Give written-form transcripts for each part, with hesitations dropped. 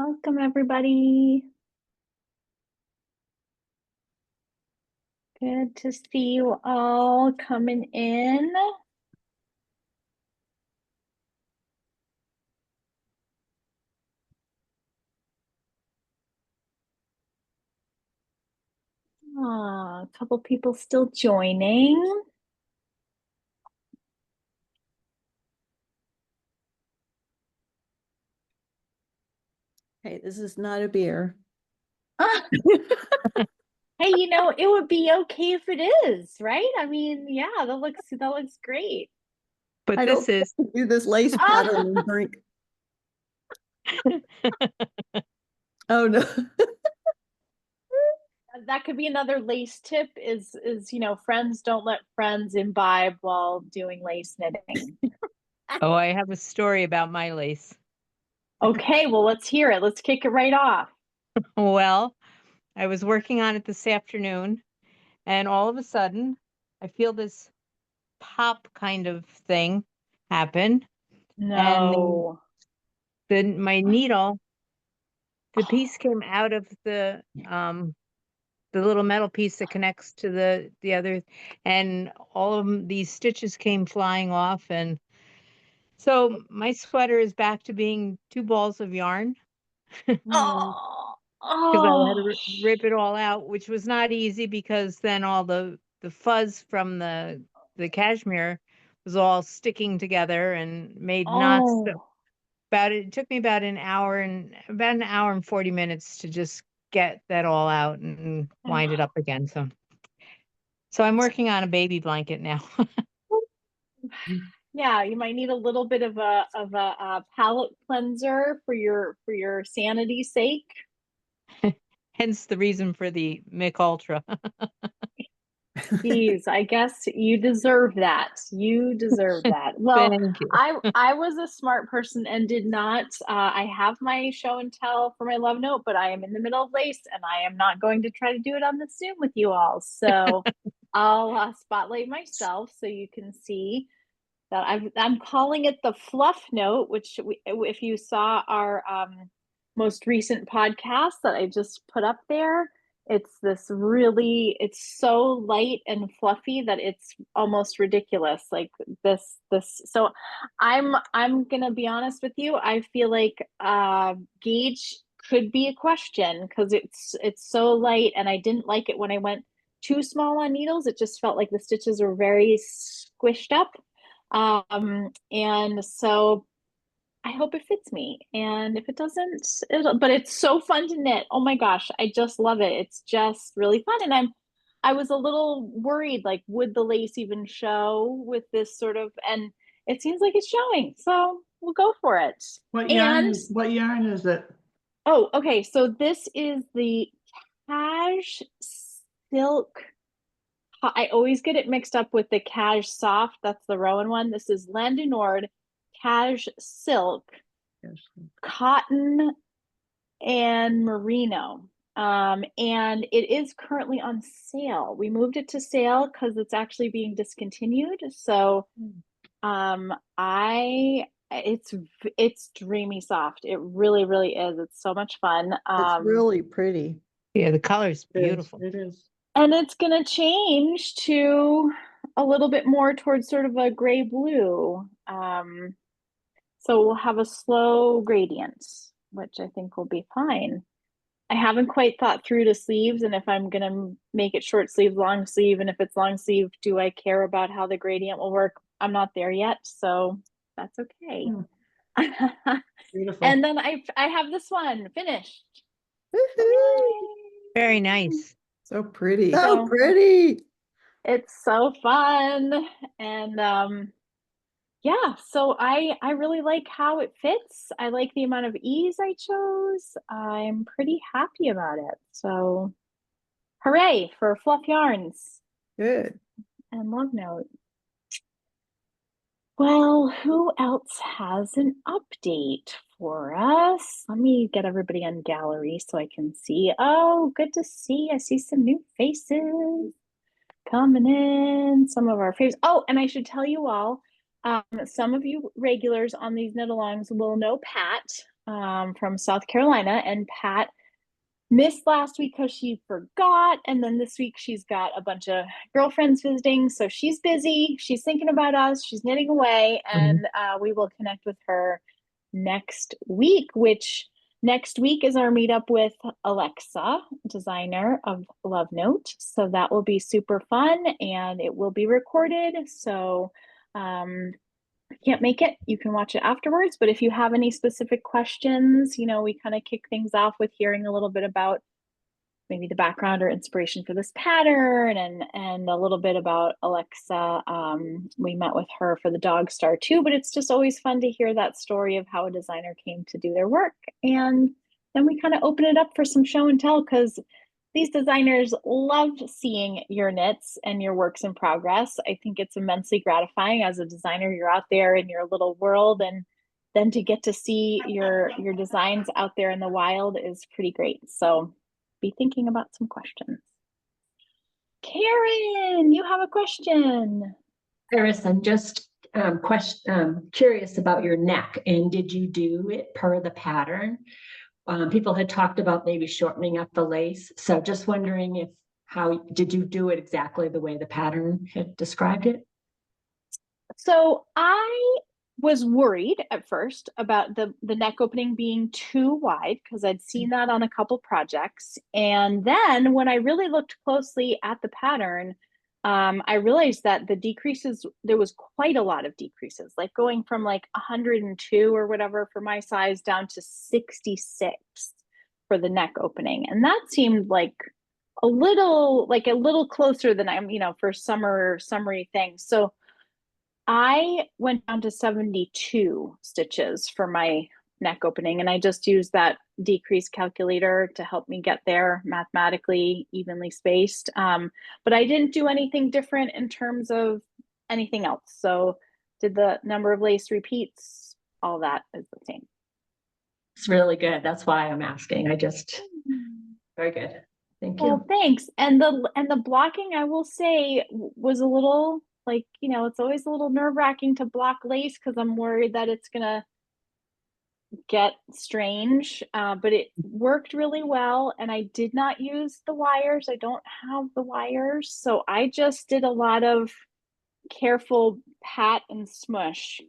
Welcome, everybody. Good to see you all coming in. A couple people still joining. Hey, this is not a beer. Hey, it would be okay if it is, right? I mean, yeah, that looks great. But I this don't is do this lace pattern and drink. Oh no. That could be another lace tip is friends don't let friends imbibe while doing lace knitting. oh, I have a story about my lace. Okay, well, let's hear it. Let's kick it right off. Well, I was working on it this afternoon, and all of a sudden, I feel this pop kind of thing happen, and No. my needle, the piece came out of the little metal piece that connects to the other, and all of these stitches came flying off, and so my sweater is back to being two balls of yarn. Oh, Because I had to oh, rip it all out, which was not easy because then all the fuzz from the cashmere was all sticking together and made knots. So oh. it took me about an hour and 40 minutes to just get that all out and wind it up again. So I'm working on a baby blanket now. Yeah, you might need a little bit of a palate cleanser for your sanity's sake. Hence the reason for the Mick Ultra. Geez, I guess you deserve that. You deserve that. Well, Thank you. I was a smart person and did not. I have my show and tell for my Love Note, but I am in the middle of lace, and I am not going to try to do it on the Zoom with you all. So I'll spotlight myself so you can see that I'm calling it the Fluff Note, which if you saw our most recent podcast that I just put up there, it's so light and fluffy that it's almost ridiculous. Like this. So I'm gonna be honest with you. I feel like gauge could be a question because it's so light, and I didn't like it when I went too small on needles. It just felt like the stitches were very squished up. And so I hope it fits me. And if it doesn't, but it's so fun to knit. Oh my gosh, I just love it. It's just really fun. And I was a little worried, like, would the lace even show with this sort of, and it seems like it's showing. So we'll go for it. What And yarn is it? oh, okay. So this is the Cash Silk. I always get it mixed up with the Cash Soft. That's the Rowan one. This is Landinord Cash Silk, Yes. Cotton, and Merino. And it is currently on sale. We moved it to sale because it's actually being discontinued. So I it's dreamy soft. It really, really is. It's so much fun. It's really pretty. Yeah, the color's beautiful. It is. And it's going to change to a little bit more towards sort of a gray blue. So we'll have a slow gradient, which I think will be fine. I haven't quite thought through the sleeves and if I'm going to make it short sleeve, long sleeve, and if it's long sleeve, do I care about how the gradient will work? I'm not there yet, so that's okay. Beautiful. And then I have this one finished. Very nice. So pretty. So So pretty. It's so fun. And yeah, so I really like how it fits. I like the amount of ease I chose. I'm pretty happy about it. So hooray for Fluff Yarns Good. and Love Note. Well, who else has an update for us? Let me get everybody on gallery so I can see. Oh, good to see. I see some new faces coming in, some of our favorites. Oh, and I should tell you all, some of you regulars on these knit alongs will know Pat. from South Carolina, and Pat missed last week because she forgot, and then this week she's got a bunch of girlfriends visiting, so she's busy. She's thinking about us. She's knitting away, and we will connect with her next week. Which next week is our meetup with Alexa, designer of Love Note. So that will be super fun, and it will be recorded. So can't make it, you can watch it afterwards. But if you have any specific questions, we kind of kick things off with hearing a little bit about maybe the background or inspiration for this pattern, and a little bit about Alexa. We met with her for the Dog Star too, but it's just always fun to hear that story of how a designer came to do their work. And then we kind of open it up for some show and tell, because these designers love seeing your knits and your works in progress. I think it's immensely gratifying as a designer. You're out there in your little world, and then to get to see your designs out there in the wild is pretty great. So be thinking about some questions. Karen, you have a question. Iris, I'm just curious about your neck, and did you do it per the pattern? People had talked about maybe shortening up the lace. So just wondering how did you do it exactly the way the pattern had described it? So I was worried at first about the neck opening being too wide, because I'd seen that on a couple projects. And then when I really looked closely at the pattern, I realized that the decreases, there was quite a lot of decreases, like going from like 102 or whatever for my size down to 66 for the neck opening. And that seemed like a little closer than I'm, for summery things. So I went down to 72 stitches for my neck opening, and I just used that decrease calculator to help me get there mathematically evenly spaced. But I didn't do anything different in terms of anything else. So did the number of lace repeats, all that is the same. It's really good. That's why I'm asking. Very good. Thank you. Well, thanks. And the blocking, I will say, was a little like, it's always a little nerve-wracking to block lace, because I'm worried that it's gonna get strange, but it worked really well. And I did not use the wires. I don't have the wires, so I just did a lot of careful pat and smush,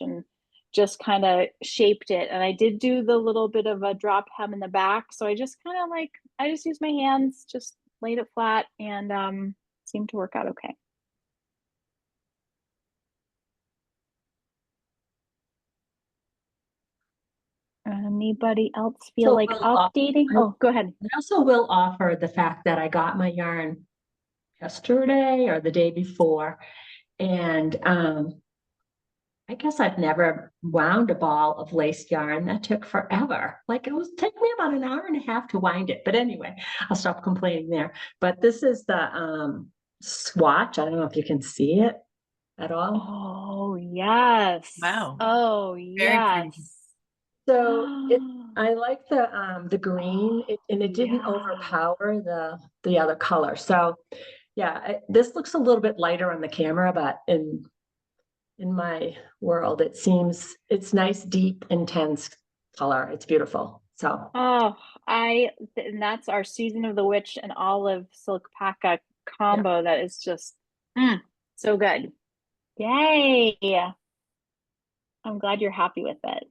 and just kind of shaped it. And I did do the little bit of a drop hem in the back, so I just kind of I just used my hands, just laid it flat, and seemed to work out okay. Anybody else feel So like updating? Oh, go ahead. I also will offer the fact that I got my yarn yesterday or the day before, and I guess I've never wound a ball of lace yarn. That took forever. Like, it was taking me about an hour and a half to wind it. But anyway, I'll stop complaining there. But this is the swatch. I don't know if you can see it at all. Oh, yes. Wow. Oh, Very pretty. yes. So I like the green, and it didn't Yeah. overpower the other color. So yeah, this looks a little bit lighter on the camera, but in my world, it's nice, deep, intense color. It's beautiful. So Oh, and that's our Season of the Witch and Olive Silk Paca combo. That is just so good. Yay. I'm glad you're happy with it.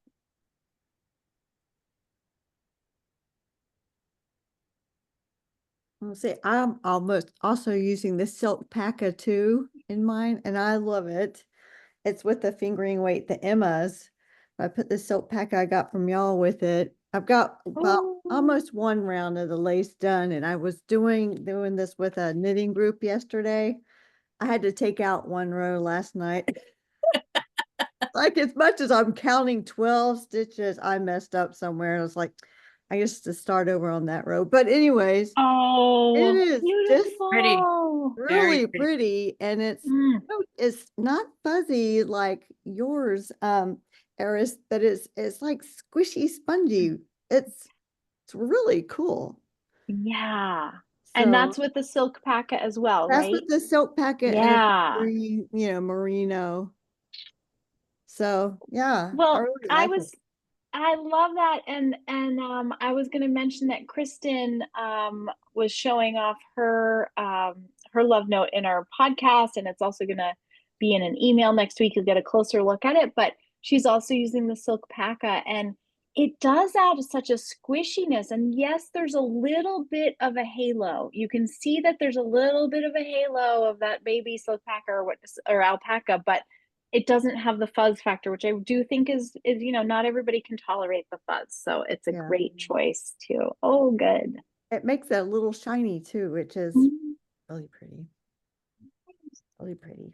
I'll say I'm almost also using the silk paca too in mine, and I love it. It's with the fingering weight, the Emmas. I put the silk paca I got from y'all with it. I've got about almost one round of the lace done, and I was doing this with a knitting group yesterday. I had to take out one row last night. Like, as much as I'm counting 12 stitches, I messed up somewhere. And I was like, I guess to start over on that row. But anyways, it Oh, is just Pretty. really Very pretty, and it's not fuzzy like yours, Eris, but it's like squishy, spongy. It's really cool. Yeah. And that's So with the silk packet as well, that's right? with the silk packet and Yeah. green, merino. So yeah, I Well, really I like it. I love that. And I was gonna mention that Kristen was showing off her love note in our podcast, and it's also gonna be in an email next week. You'll get a closer look at it, but she's also using the silk paca, and it does add such a squishiness. And yes, there's a little bit of a halo. You can see that there's a little bit of a halo of that baby silk paca or alpaca, but it doesn't have the fuzz factor, which I do think is not everybody can tolerate the fuzz. So it's a Yeah. great choice too. Oh, good. It makes it a little shiny too, which is Mhm. really pretty. Really pretty.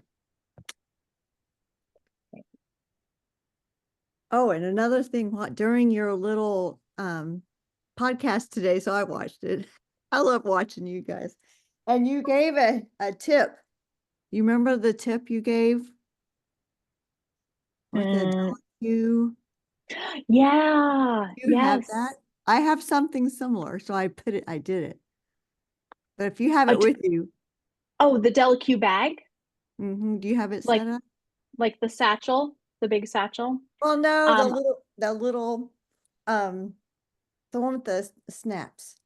Oh, and another thing, during your little podcast today, so I watched it. I love watching you guys. And you gave a tip. You remember the tip you gave with the Mm, you yeah. you have Yes. that? I have something similar, so I did it. But if you have Oh, it with you, the Delaque bag, do you have it like set up? like the satchel, the big satchel. Well, no, Um, the little the one with the snaps.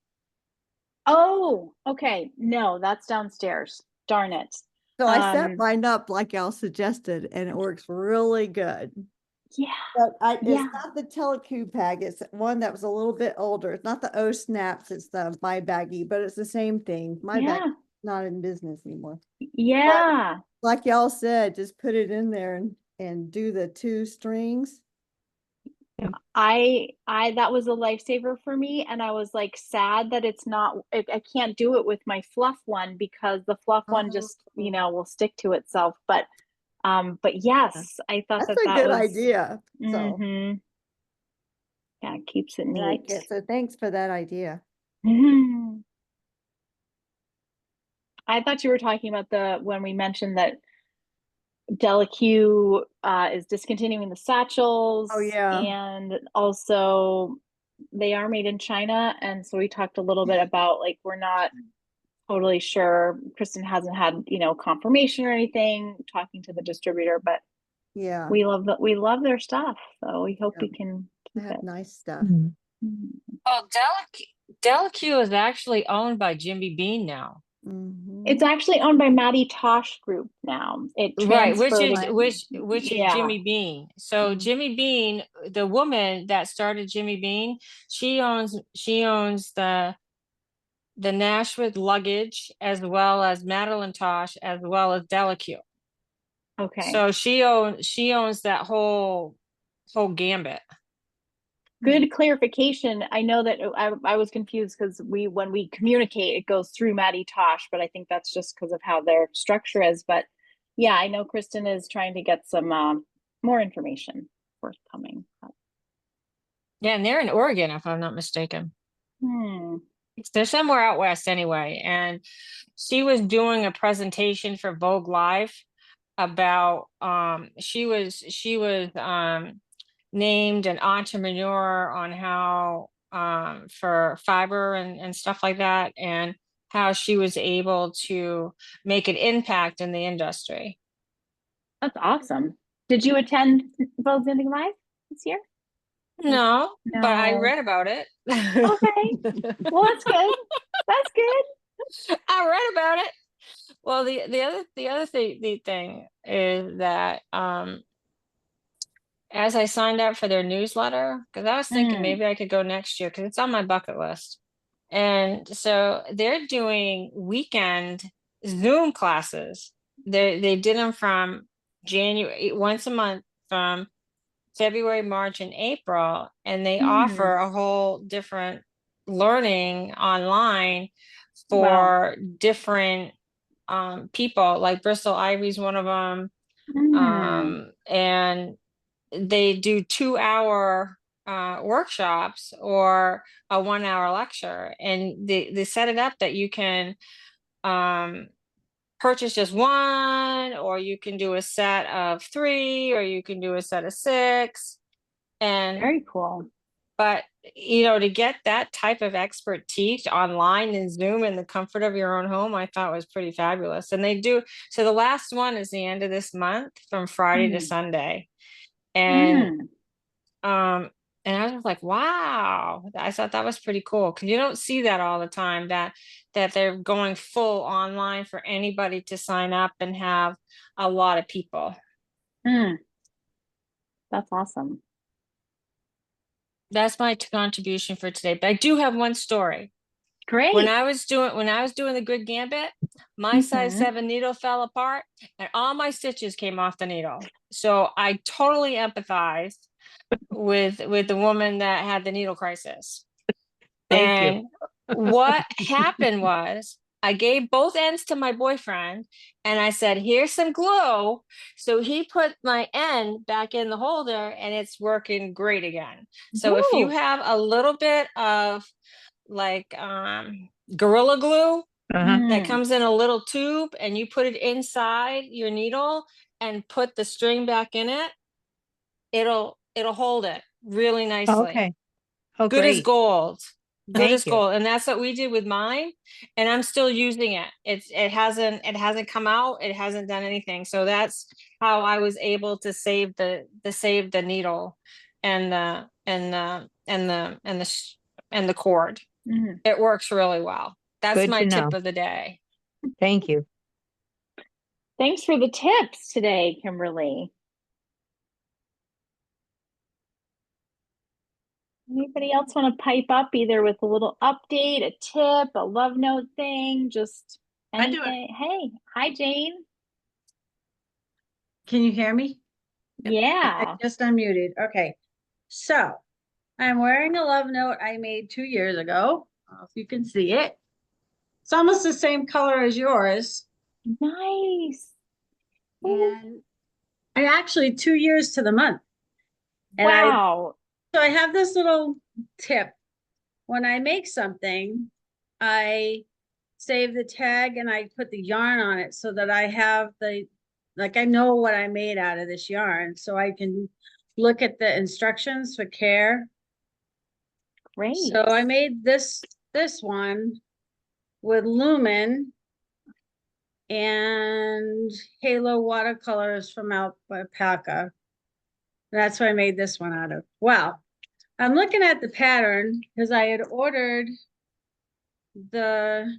oh, okay. No, that's downstairs. Darn it. So I set mine up like y'all suggested, and it works really good. Yeah, But it's yeah, not the Telecube bag. It's one that was a little bit older. It's not the O snaps. It's the my baggie, but it's the same thing. My bag yeah, not in business anymore. yeah. Like y'all said, just put it in there and do the 2 strings. I that was a lifesaver for me, and I was like sad that it's not I can't do it with my fluff one because the fluff one just, Oh, will stick to itself. But yeah. yes, I thought That's that a that good was idea. So yeah, it keeps it I like neat. it. So thanks for that idea. Mhm. I thought you were talking about when we mentioned that Delaque is discontinuing the satchels, Oh yeah. and also they are made in China. And so we talked a little bit about like we're not totally sure. Kristen hasn't had, confirmation or anything talking to the distributor, but Yeah. we love their stuff. So we hope Yeah. we can They keep have it. nice stuff. Mhm. Oh, Delaque is actually owned by Jimmy Bean now. It's Mhm. actually owned by Maddie Tosh Group now. It Right, transferred. which is Yeah. Jimmy Bean. So Mhm. Jimmy Bean, the woman that started Jimmy Bean, she owns the Nashville luggage as well as Madeline Tosh as well as Delaque. Okay. So she owns that whole gambit. Good clarification. I know that I was confused because when we communicate, it goes through Maddie Tosh, but I think that's just because of how their structure is. But yeah, I know Kristen is trying to get some more information forthcoming. Yeah, and they're in Oregon, if I'm not mistaken. Hmm. They're somewhere out west anyway. And she was doing a presentation for Vogue Live about she was named an entrepreneur on how for fiber and stuff like that, and how she was able to make an impact in the industry. That's awesome. Did you attend Vogue Ending Live this year? No, but I No. read about it. Okay. Well, that's good. That's good. I read about it. Well, the thing is that as I signed up for their newsletter, because I was thinking Mm. maybe I could go next year because it's on my bucket list. And so they're doing weekend Zoom classes. They did them from January, once a month from February, March, and April, and they offer Mm. a whole different learning online Wow. for different people. Like Bristol Ivy's one of them, Mm. and they do 2 hour workshops or a 1 hour lecture, and they set it up that you can um purchase just one, or you can do a set of 3, or you can do a set of 6. And Very cool. but to get that type of expertise online in Zoom in the comfort of your own home, I thought was pretty fabulous. And they do, so the last one is the end of this month from Friday to Mm. Sunday. And Mm. um And I was just like, wow, I thought that was pretty cool because you don't see that all the time that they're going full online for anybody to sign up and have a lot of people. Mm, that's awesome. That's my contribution for today. But I do have one story. Great. When I was doing the Grid Gambit, my size Mhm. 7 needle fell apart and all my stitches came off the needle. So I totally empathized with the woman that had the needle crisis. Thank you. And what happened was I gave both ends to my boyfriend and I said, here's some glue. So he put my end back in the holder and it's working great again. So if you Woo. have a little bit of like Gorilla Glue Uh-huh. that Mm. comes in a little tube and you put it inside your needle and put the string back in it, it'll hold it really nicely. Okay. Oh, Good as great. gold. Good Thank as you. gold. And that's what we did with mine. And I'm still using it. It hasn't come out. It hasn't done anything. So that's how I was able to save the needle and the cord. Mhm. It works really well. That's Good my to tip know. of the day. Thank you. Thanks for the tips today, Kimberly. Anybody else want to pipe up either with a little update, a tip, a love note thing, just I do it. anything? Hey, hi Jane. Can you hear me? I Yeah. just unmuted. Okay. So I'm wearing a love note I made 2 years ago. I don't know if you can see it. It's almost the same color as yours. Nice. And I actually 2 years to the month. And Wow. so I have this little tip. When I make something, I save the tag and I put the yarn on it so that I have like I know what I made out of this yarn, so I can look at the instructions for care. Great. So I made this one with Lumen and Halo watercolors from Alpaca. That's what I made this one out of. Wow. I'm looking at the pattern because I had ordered the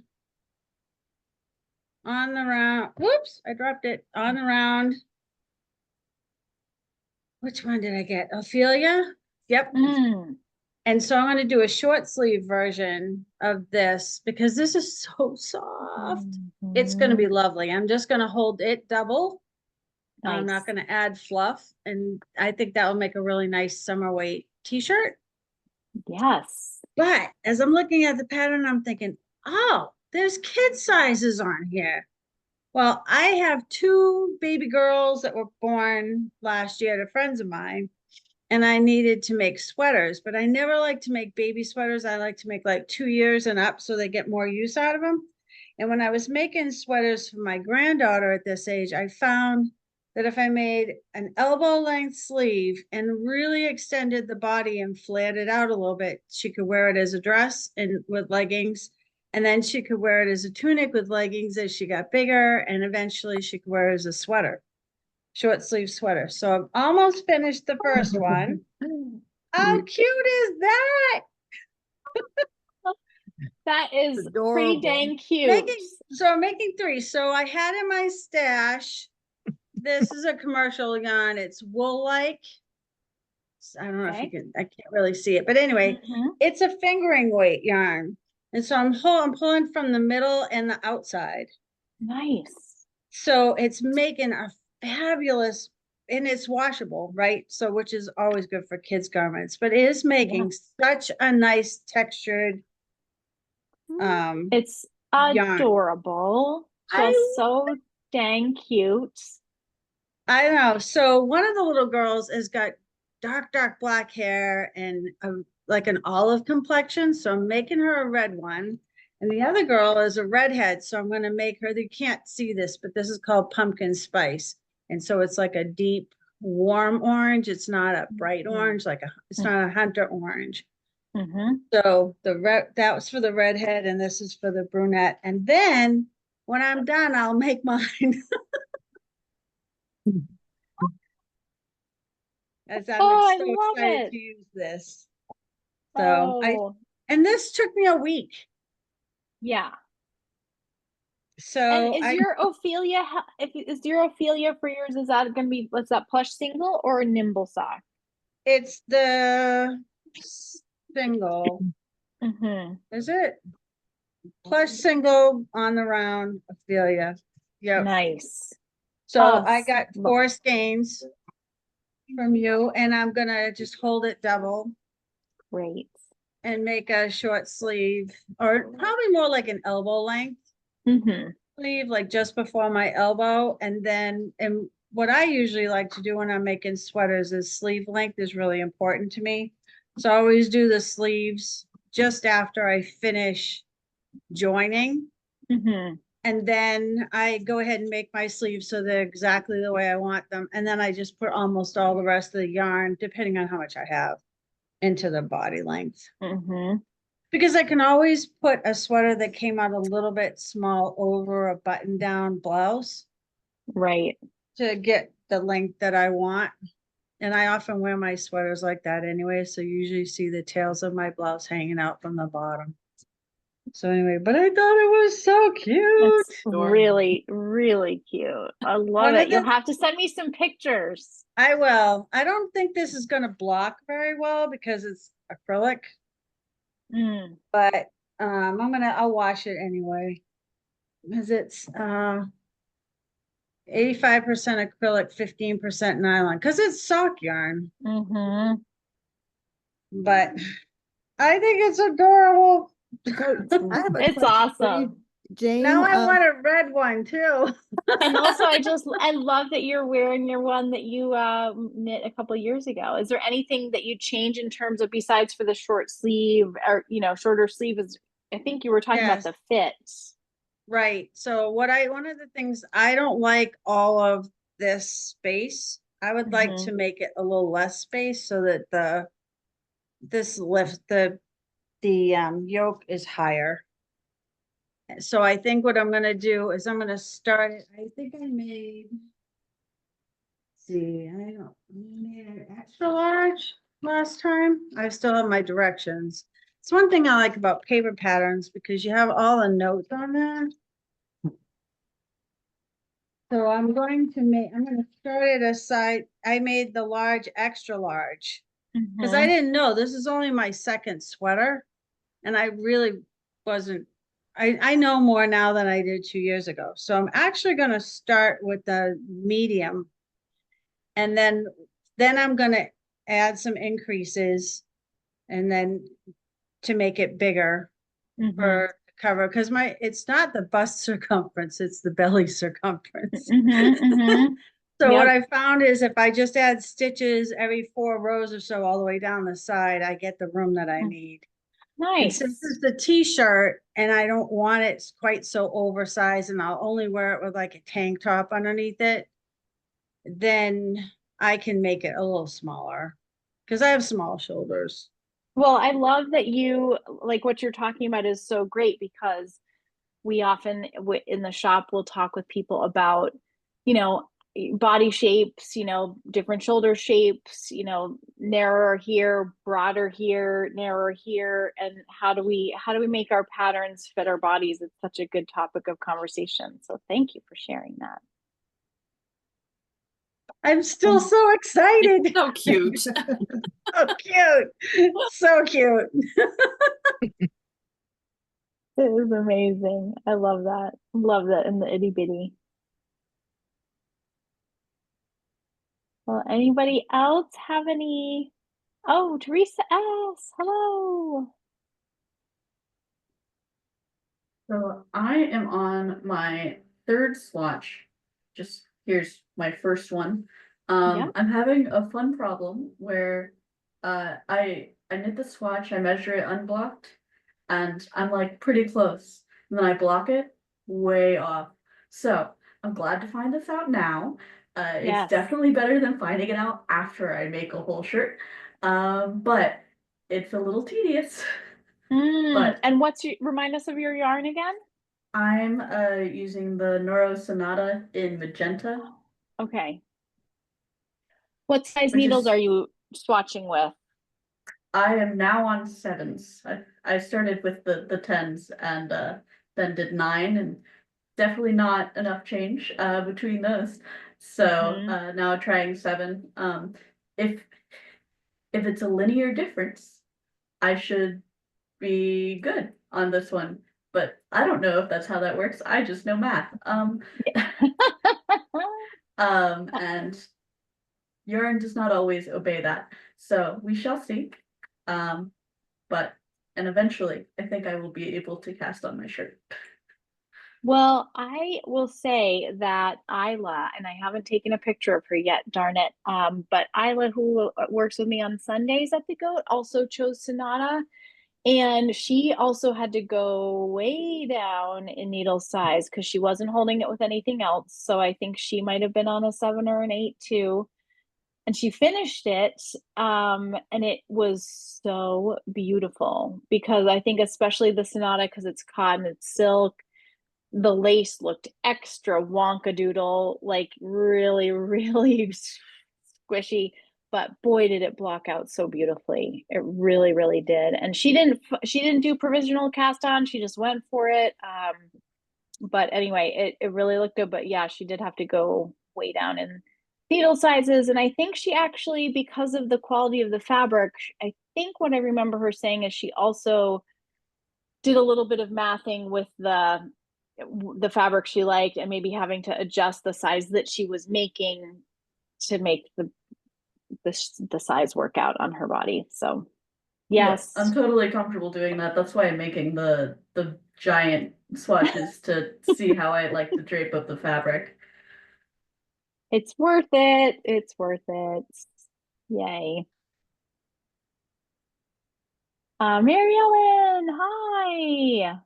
on the round. Whoops, I dropped it on the round. Which one did I get? Ophelia? Yep. Mm. And so I'm going to do a short sleeve version of this because this is so soft. It's going to be Mhm. lovely. I'm just going to hold it double. I'm Nice. not going to add fluff. And I think that will make a really nice summer weight t-shirt. Yes. But as I'm looking at the pattern, I'm thinking, oh, there's kid sizes on here. Well, I have 2 baby girls that were born last year to friends of mine, and I needed to make sweaters, but I never like to make baby sweaters. I like to make like 2 years and up so they get more use out of them. And when I was making sweaters for my granddaughter at this age, I found that if I made an elbow length sleeve and really extended the body and flared it out a little bit, she could wear it as a dress and with leggings. And then she could wear it as a tunic with leggings as she got bigger. And eventually she could wear it as a sweater, short sleeve sweater. So I'm almost finished the first one. How cute is that? That is pretty Adorable. dang cute. So I'm making 3. So I had in my stash, this is a commercial yarn. It's wool-like. I don't know if you Okay. can, I can't really see it, but anyway, Mhm. it's a fingering weight yarn. And so I'm pulling from the middle and the outside. Nice. So it's making a fabulous, and it's washable, right? So which is always good for kids' garments, but it is making such a nice textured It's yarn. adorable. I Just so dang cute. I know. So one of the little girls has got dark black hair and like an olive complexion. So I'm making her a red one. And the other girl is a redhead. So I'm going to make her, you can't see this, but this is called pumpkin spice. And so it's like a deep, warm orange. It's not a bright orange, it's not a hunter orange. Mm-hmm. So that was for the redhead, and this is for the brunette. And then when I'm done, I'll make mine. as I'm Oh, I so love excited it. to use this. Oh, And this took me a week. yeah. And So is your Ophelia, if is your Ophelia for yours, is that gonna be, what's that, plush single or a nimble sock? it's the single, Mm-hmm. is it? Plush single on the round, Ophelia. Yep. Nice. So Oh, I got 4 skeins from you, and I'm gonna just hold it double great. and make a short sleeve, or probably more like an elbow length Mm-hmm. sleeve, like just before my elbow. And what I usually like to do when I'm making sweaters is sleeve length is really important to me. So I always do the sleeves just after I finish joining. Mm-hmm. And then I go ahead and make my sleeves so they're exactly the way I want them. And then I just put almost all the rest of the yarn, depending on how much I have, into the body length. Mm-hmm. Because I can always put a sweater that came out a little bit small over a button down blouse Right. to get the length that I want. And I often wear my sweaters like that anyway. So you usually see the tails of my blouse hanging out from the bottom. So anyway, but I thought it was so cute. It's really, really cute. I love One it. of You'll the, have to send me some pictures. I will. I don't think this is going to block very well because it's acrylic, Mm. but I'll wash it anyway because it's 85% acrylic, 15% nylon, because it's sock yarn. Mm-hmm. But I think it's adorable. So I have a It's question for you, awesome. Jane. Now I want a red one too. And also, I love that you're wearing your one that you knit a couple years ago. Is there anything that you change in terms of, besides for the short sleeve, or shorter sleeve, is, I think you were talking about Yes, the fits. right. So one of the things, I don't like all of this space. I would like to Mm-hmm. make it a little less space so that the yoke is higher. So I think what I'm gonna do is I'm gonna start it. I think I made, see, I don't, I made an extra large last time. I still have my directions. It's one thing I like about paper patterns because you have all the notes on there. So I'm going to start it aside. I made the large extra large because I Mm-hmm. didn't know this is only my second sweater. And I really wasn't, I know more now than I did 2 years ago. So I'm actually going to start with the medium, and then I'm going to add some increases and then to make it bigger Mm-hmm. for cover, because it's not the bust circumference, it's the belly circumference. Mm-hmm. Mm-hmm. So what Yep. I found is if I just add stitches every 4 rows or so all the way down the side, I get the room that I need. And since Nice. it's a t-shirt and I don't want it quite so oversized and I'll only wear it with like a tank top underneath it, then I can make it a little smaller because I have small shoulders. Well, I love that you, like, what you're talking about is so great, because we often in the shop will talk with people about, you know, body shapes, different shoulder shapes, narrower here, broader here, narrower here, and how do we make our patterns fit our bodies? It's such a good topic of conversation. So thank you for sharing that. I'm still so excited. So cute. So cute. So cute. It is amazing. I love that. Love that in the itty bitty. Well, anybody else have any? Oh, Teresa S. Hello. So I am on my third swatch. Just here's my first one. Yeah. I'm having a fun problem where I knit the swatch, I measure it unblocked, and I'm like pretty close. And then I block it way off. So I'm glad to find this out now. It's Yes. definitely better than finding it out after I make a whole shirt. But it's a little tedious. But And remind us of your yarn again? I'm using the Neuro Sonata in magenta. Okay. What size Which needles is- are you swatching with? I am now on 7s. I started with the 10s and then did 9, and definitely not enough change between those. So now trying 7. If it's a linear difference, I should be good on this one. But I don't know if that's how that works. I just know math. And urine does not always obey that. So we shall see. But and eventually I think I will be able to cast on my shirt. Well, I will say that Isla, and I haven't taken a picture of her yet, darn it. But Isla, who works with me on Sundays at the Goat, also chose Sonata. And she also had to go way down in needle size because she wasn't holding it with anything else. So I think she might have been on a 7 or an 8 too. And she finished it, and it was so beautiful because I think especially the Sonata, because it's cotton, it's silk, the lace looked extra wonkadoodle, like really, really squishy. But boy, did it block out so beautifully. It really, really did. And she didn't do provisional cast on. She just went for it. But anyway, it really looked good. But yeah, she did have to go way down in needle sizes. And I think she actually, because of the quality of the fabric, I think what I remember her saying is she also did a little bit of mathing with the fabric she liked and maybe having to adjust the size that she was making to make the size work out on her body. So yes. I'm totally comfortable doing that. That's why I'm making the giant swatches to see how I like the drape of the fabric. It's worth it. It's worth it. Yay. Mary Ellen, hi.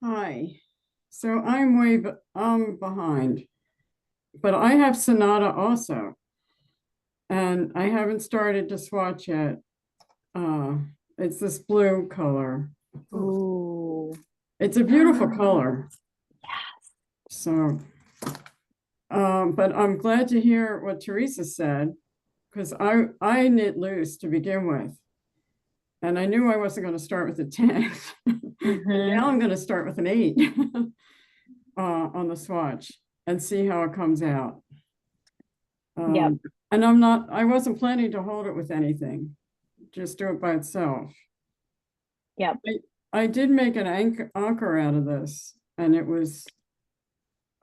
Hi. So I'm behind, but I have Sonata also, and I haven't started to swatch yet. It's this blue color. Ooh. It's a beautiful color. Yes. So, but I'm glad to hear what Teresa said, because I knit loose to begin with. And I knew I wasn't going to start with a 10. And now I'm going to start with an 8 on the swatch and see how it comes out. Yep. And I wasn't planning to hold it with anything, just do it by itself. Yep. I did make an anchor out of this, and it was,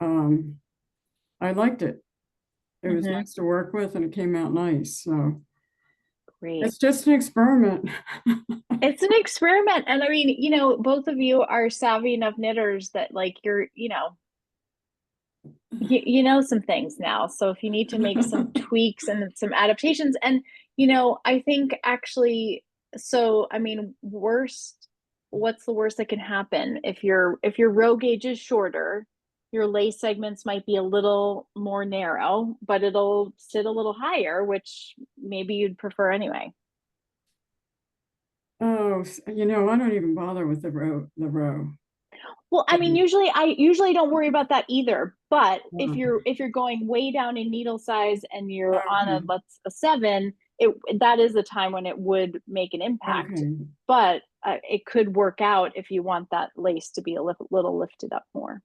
I liked it. It was nice to work with, and it came out nice. So Great. it's just an experiment. It's an experiment. And I mean, both of you are savvy enough knitters that like you're, you know some things now. So if you need to make some tweaks and some adaptations, and I think actually, so I mean, what's the worst that can happen? If your row gauge is shorter, your lace segments might be a little more narrow, but it'll sit a little higher, which maybe you'd prefer anyway. Oh, I don't even bother with the row. Well, I mean, I usually don't worry about that either. But if you're going way down in needle size and you're on a 7, that is the time when it would make an impact. Okay. But it could work out if you want that lace to be a little lifted up more.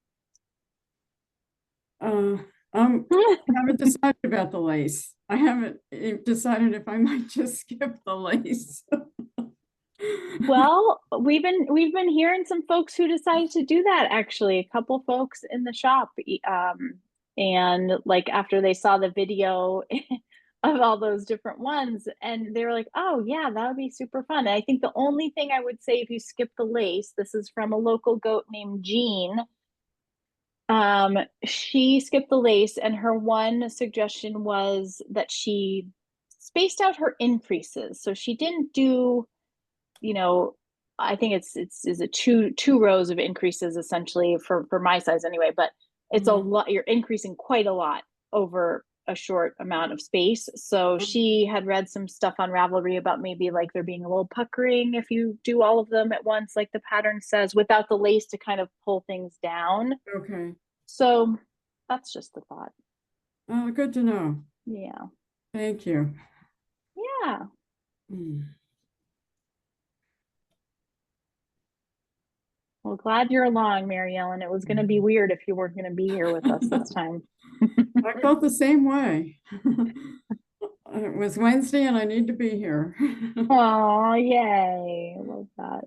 I haven't decided about the lace. I haven't decided if I might just skip the lace. Well, we've been hearing some folks who decided to do that, actually. A couple folks in the shop, and like after they saw the video of all those different ones, and they were like, oh yeah, that would be super fun. And I think the only thing I would say if you skip the lace, this is from a local goat named Jean. She skipped the lace, and her one suggestion was that she spaced out her increases. So she didn't do, I think it's is it two rows of increases essentially for my size anyway, but it's a lot. You're increasing quite a lot over a short amount of space. So she had read some stuff on Ravelry about maybe like there being a little puckering if you do all of them at once, like the pattern says, without the lace to kind of pull things down. Okay. So That's just the thought. Oh, good to know. Yeah. Thank you. Yeah. Mm. Well, glad you're along, Mary Ellen. It was going to be weird if you weren't going to be here with us this time. I felt the same way. It was Wednesday and I need to be here. Oh, yay. I love that.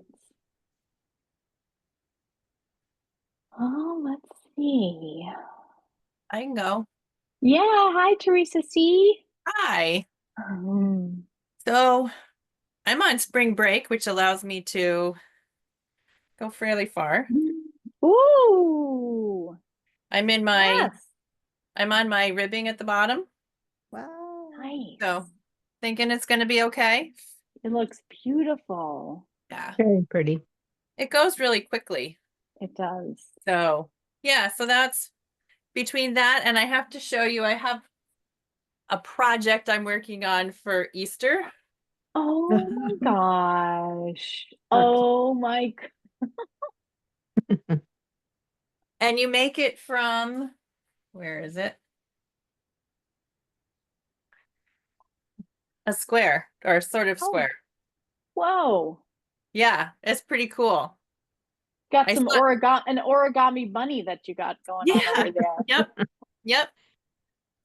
Oh, let's see. I can go. Yeah. Hi, Teresa C. Hi. Um, So I'm on spring break, which allows me to go fairly far. Ooh. I'm in my, Yes. I'm on my ribbing at the bottom. Wow. Nice. So thinking it's going to be okay. It looks beautiful. Yeah. Very pretty. It goes really quickly. It does. So yeah, so that's between that, and I have to show you, I have a project I'm working on for Easter. Oh my gosh. Oh my. And you make it from, where is it? A square, or sort of Oh. square. Whoa. Yeah, it's pretty cool. Got I some saw- an origami bunny that you got going on Yeah. over there. Yep. Yep.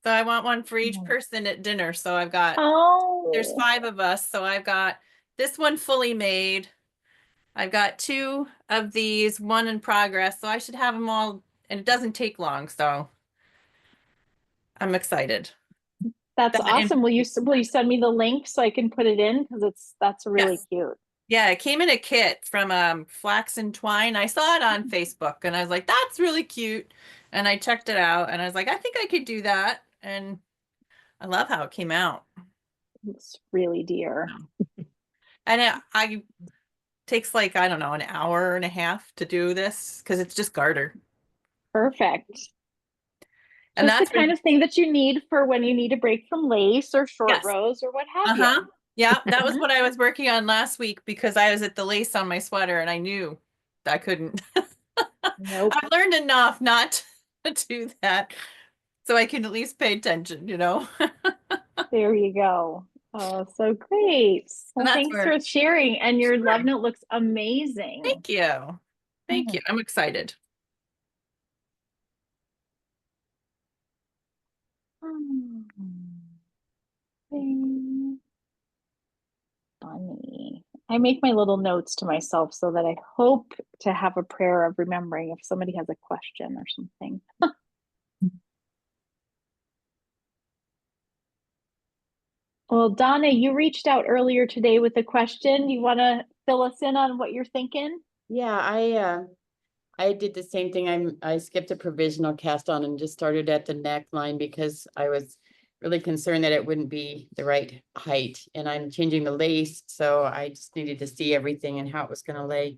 So I want one for each Oh. person at dinner. So I've got, there's Oh. 5 of us. So I've got this one fully made. I've got 2 of these, 1 in progress. So I should have them all, and it doesn't take long. So I'm excited. That's That in- awesome. Will you send me the link so I can put it in? Because that's really Yes. cute. Yeah, it came in a kit from Flax and Twine. I saw it on Facebook and I was like, that's really cute. And I checked it out and I was like, I think I could do that. And I love how it came out. It's really dear. And I takes like, I don't know, an hour and a half to do this because it's just garter. Perfect. And Just that's the kind really- of thing that you need for when you need a break from lace or short Yes. rows or what have Uh-huh. you. Yeah, that was what I was working on last week because I was at the lace on my sweater and I knew I couldn't. Nope. I've learned enough not to do that so I can at least pay attention, you know? There you go. Oh, so great. Well, that's thanks where- for sharing. And your Sure. love note looks amazing. Thank you. Thank you. I'm excited. Funny. I make my little notes to myself so that I hope to have a prayer of remembering if somebody has a question or something. Well, Donna, you reached out earlier today with a question. You want to fill us in on what you're thinking? Yeah, I did the same thing. I skipped a provisional cast on and just started at the neckline because I was really concerned that it wouldn't be the right height. And I'm changing the lace, so I just needed to see everything and how it was gonna lay.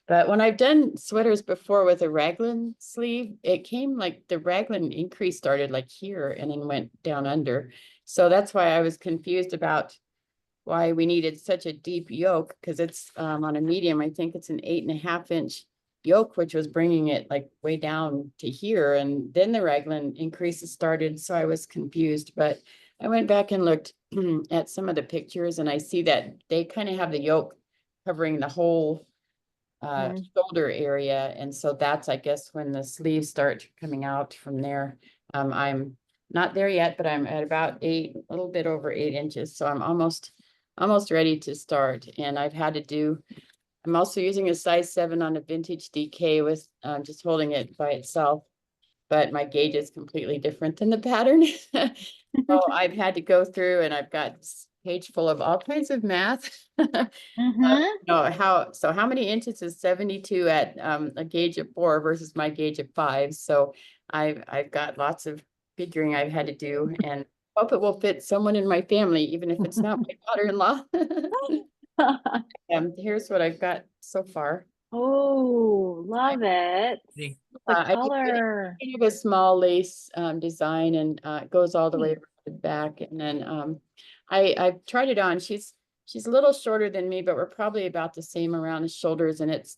But when I've done sweaters before with a raglan sleeve, it came like the raglan increase started like here and then went down under. So that's why I was confused about why we needed such a deep yoke, because it's on a medium. I think it's an 8.5 inch yoke, which was bringing it like way down to here. And then the raglan increases started, so I was confused. But I went back and looked at some of the pictures and I see that they kind of have the yoke covering the whole shoulder area. And so that's, I guess, when the sleeves start coming out from there. I'm not there yet, but I'm at about a little bit over 8 inches. So I'm almost ready to start. And I'm also using a size 7 on a vintage DK with just holding it by itself, but my gauge is completely different than the pattern. So I've had to go through and I've got this page full of all kinds of math. How many inches is 72 at a gauge of 4 versus my gauge of 5? So I've got lots of figuring I've had to do and hope it will fit someone in my family, even if it's not my daughter-in-law. Here's what I've got so far. Oh, love it. The I color. have a small lace design and it goes all the way around the back. And then I've tried it on. She's she's a little shorter than me, but we're probably about the same around the shoulders, and it's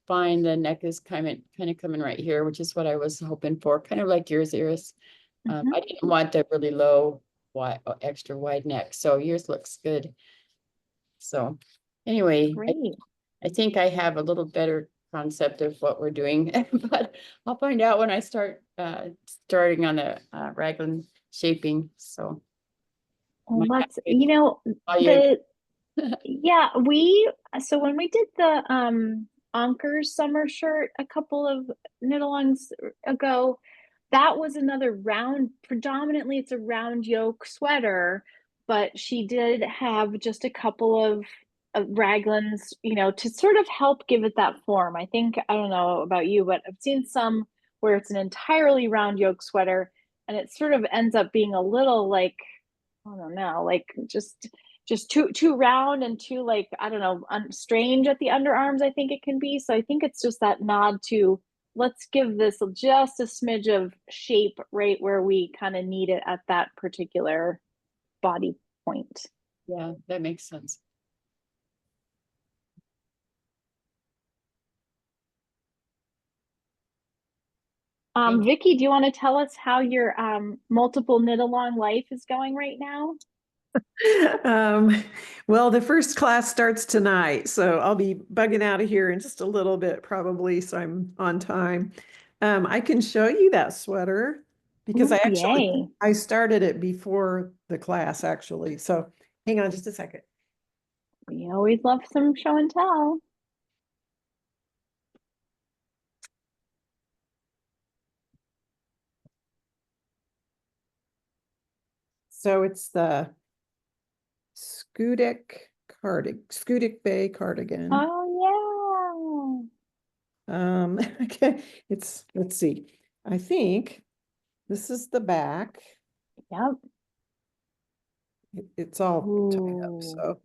fine. The neck is kind of coming right here, which is what I was hoping for, kind of like yours, Iris. I didn't want the really low, wide, extra wide neck, so yours looks good. So anyway, Great. I think I have a little better concept of what we're doing, but I'll find out when I start starting on the raglan shaping. So Well, might have let's, to wait while you- yeah, so when we did the Onkers summer shirt a couple of knit-alongs ago, that was another round, predominantly it's a round yoke sweater, but she did have just a couple of raglans, you know, to sort of help give it that form. I think, I don't know about you, but I've seen some where it's an entirely round yoke sweater and it sort of ends up being a little like, I don't know, like just too round and too, like, I don't know, strange at the underarms, I think it can be. So I think it's just that nod to, let's give this just a smidge of shape right where we kind of need it at that particular body point. Yeah, that makes sense. Vicky, do you want to tell us how your multiple knit along life is going right now? Well, the first class starts tonight, so I'll be bugging out of here in just a little bit probably, so I'm on time. I can show you that sweater because Yay. I started it before the class actually. So hang on just a second. We always love some show and tell. So it's the Scudic Bay cardigan. Oh Okay, let's see. I think this is the back. yeah. Yep. It's all tied up, Ooh,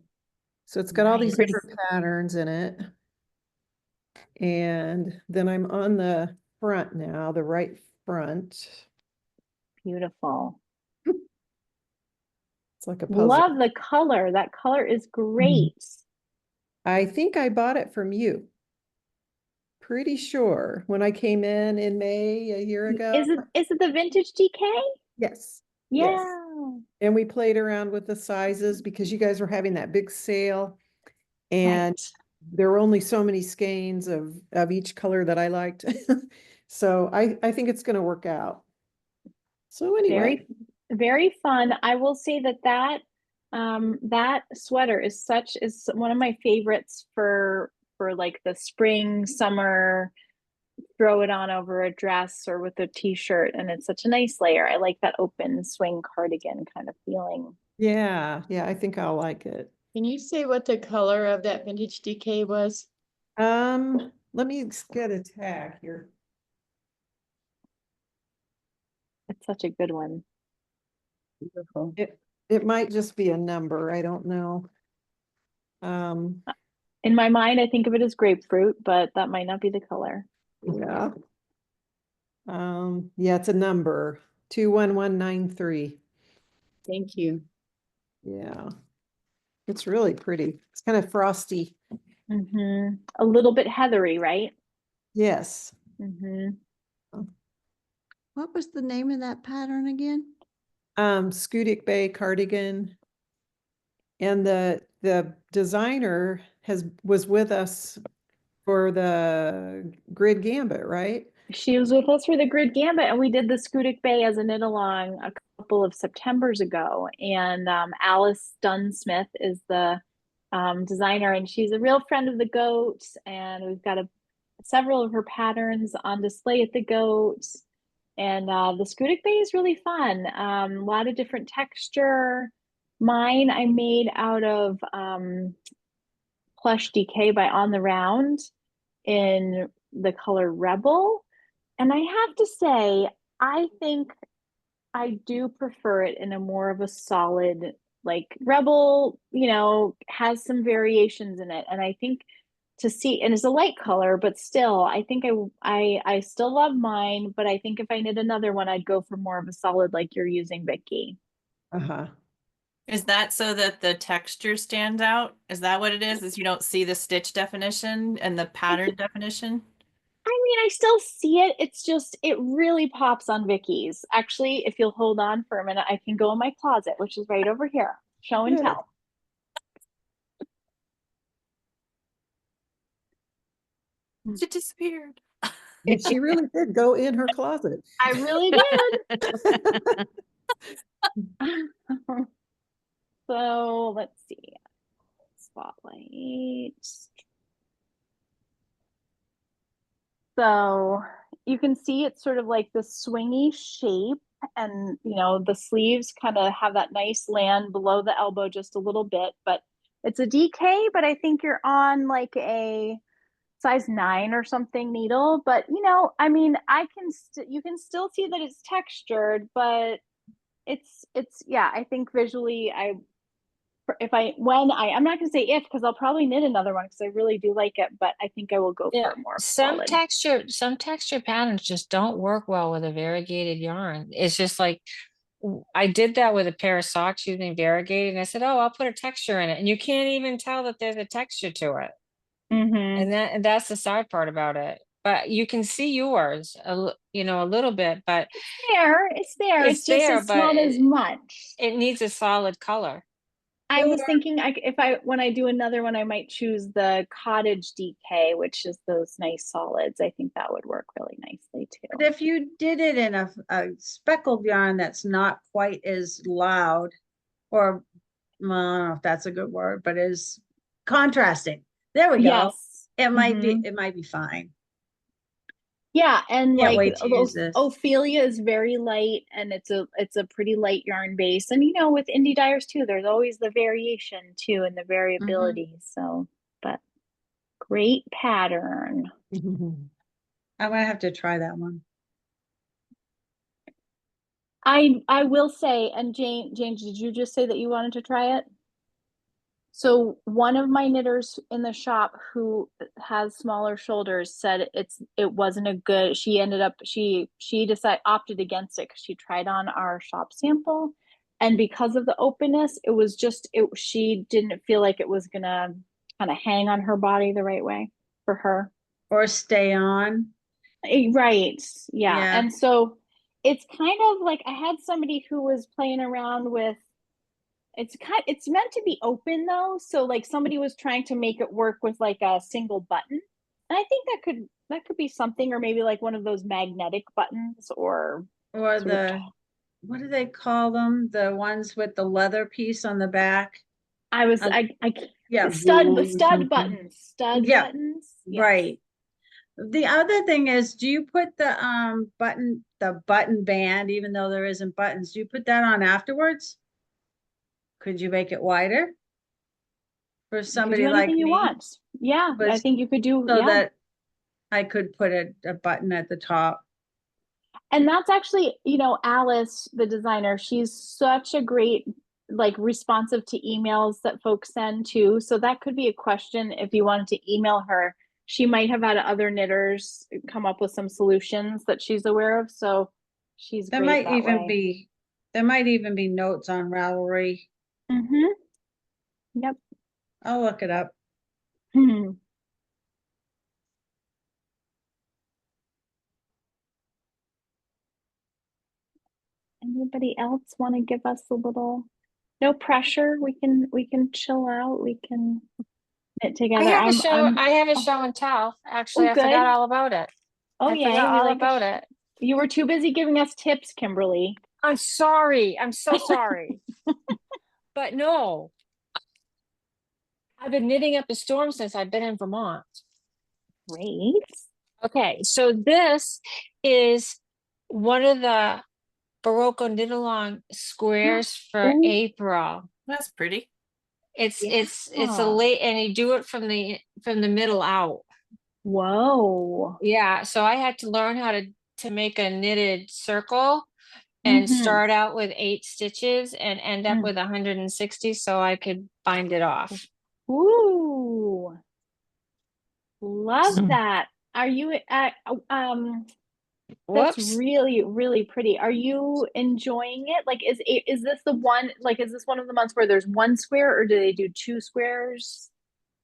so it's got all these nice. different patterns in it. And then I'm on the front now, the right front. Beautiful. It's like a puzzle. Love the color. That color is great. I think I bought it from you. Pretty sure when I came in May a year ago. Is it the vintage DK? Yes. Yeah. Yes. And we played around with the sizes because you guys were having that big sale. And Right. there were only so many skeins of each color that I liked. So I think it's going to work out. So anyway. Very fun. I will say that that sweater is one of my favorites for like the spring, summer, throw it on over a dress or with a t-shirt, and it's such a nice layer. I like that open swing cardigan kind of feeling. Yeah, I think I'll like it. Can you say what the color of that vintage DK was? Let me get a tag here. It's such a good one. Beautiful. It might just be a number, I don't know. In my mind, I think of it as grapefruit, but that might not be the color. Yeah. Yeah, it's a number 21193. Thank you. Yeah. It's really pretty. It's kind of frosty. A little bit heathery, right? Yes. What was the name of that pattern again? Scudic Bay cardigan. And the designer was with us for the Grid Gambit, right? She was with us for the Grid Gambit, and we did the Scudic Bay as a knit along a couple of Septembers ago. And Alice Dunsmith is the designer, and she's a real friend of the goat. And we've got several of her patterns on display at the goat. And the Scudic Bay is really fun. A lot of different texture. Mine I made out of Plush DK by On the Round in the color Rebel. And I have to say, I think I do prefer it in a more of a solid, like Rebel, you know, has some variations in it. And I think to see, and it's a light color, but still, I think I still love mine, but I think if I knit another one, I'd go for more of a solid like you're using, Vicky. Uh-huh. Is that so that the texture stands out? Is that what it is? Is you don't see the stitch definition and the pattern definition? I mean, I still see it. It's just, it really pops on Vicky's. Actually, if you'll hold on for a minute, I can go in my closet, which is right over here. Show and Good. tell. It disappeared. And she really did go in her closet. I really did. So let's see. Spotlight. So you can see it's sort of like the swingy shape, and you know, the sleeves kind of have that nice land below the elbow just a little bit, but it's a DK, but I think you're on like a size 9 or something needle. But you know, I mean, you can still see that it's textured, but it's yeah, I think visually I'm not going to say if, because I'll probably knit another one because I really do like it, but I think I will go Yeah, for a more some solid. some texture patterns just don't work well with a variegated yarn. It's just like I did that with a pair of socks using variegated, and I said, "Oh, I'll put a texture in it," and you can't even tell that there's a texture to it. Mm-hmm. And that's the sad part about it. But you can see yours, you know, a little bit, but It's there. it's It's just there, it's but not as much. it needs a solid color. I was thinking when I do another one, I might choose the cottage DK, which is those nice solids. I think that would work really nicely But too. if you did it in a speckled yarn that's not quite as loud, or well, I don't know if that's a good word, but is contrasting. There we go. Yes. It might be, Mhm. it might be fine. Yeah, and Can't like wait to use this. Ophelia is very light, and it's a pretty light yarn base. And you know, with indie dyers too, there's always the variation too and the variability. So, but great pattern. I'm gonna have to try that one. I will say, and Jane, did you just say that you wanted to try it? So one of my knitters in the shop who has smaller shoulders said it wasn't a good. She ended up she opted against it because she tried on our shop sample, and because of the openness, it was just she didn't feel like it was gonna kind of hang on her body the right way for her. Or stay on. Right. Yeah. Yeah. And so it's kind of like I had somebody who was playing around with it's meant to be open though. So like somebody was trying to make it work with like a single button. And I think that could be something, or maybe like one of those magnetic buttons or Or sort of what do they call them? The ones with the leather piece on the back. yeah, Stud buttons. Yes. Right. The other thing is, do you put the button band, even though there isn't buttons, do you put that on afterwards? Could you make it wider? For somebody do like anything you me? want. Yeah, I think you could do so that I could put a button at the top. And that's actually, you know, Alice, the designer, she's such a great, like, responsive to emails that folks send too. So that could be a question if you wanted to email her. She might have had other knitters come up with some solutions that she's aware of. So she's There great might that even way. be there might even be notes on Ravelry. Mm-hmm. Yep. I'll look it up. Anybody else want to give us a little? No pressure. We can chill out. We can knit together. I have a oh, show and tell. Actually, oh, I forgot good. all about it. Oh, I yeah, forgot we all like about it. You were too busy giving us tips, Kimberly. I'm sorry. I'm so sorry. But no, I've been knitting up a storm since I've been in Vermont. Great. Okay, so this is one of the Barocco knit along squares for Ooh. April. That's pretty. It's a late, and you do it from the middle out. Whoa. Yeah, so I had to learn how to make a knitted circle and start out with 8 stitches and end up with 160 so I could bind it off. Ooh. Love that. Are you at That's Whoops. really, really pretty. Are you enjoying it? Like, is this the one, like, is this one of the months where there's one square or do they do two squares?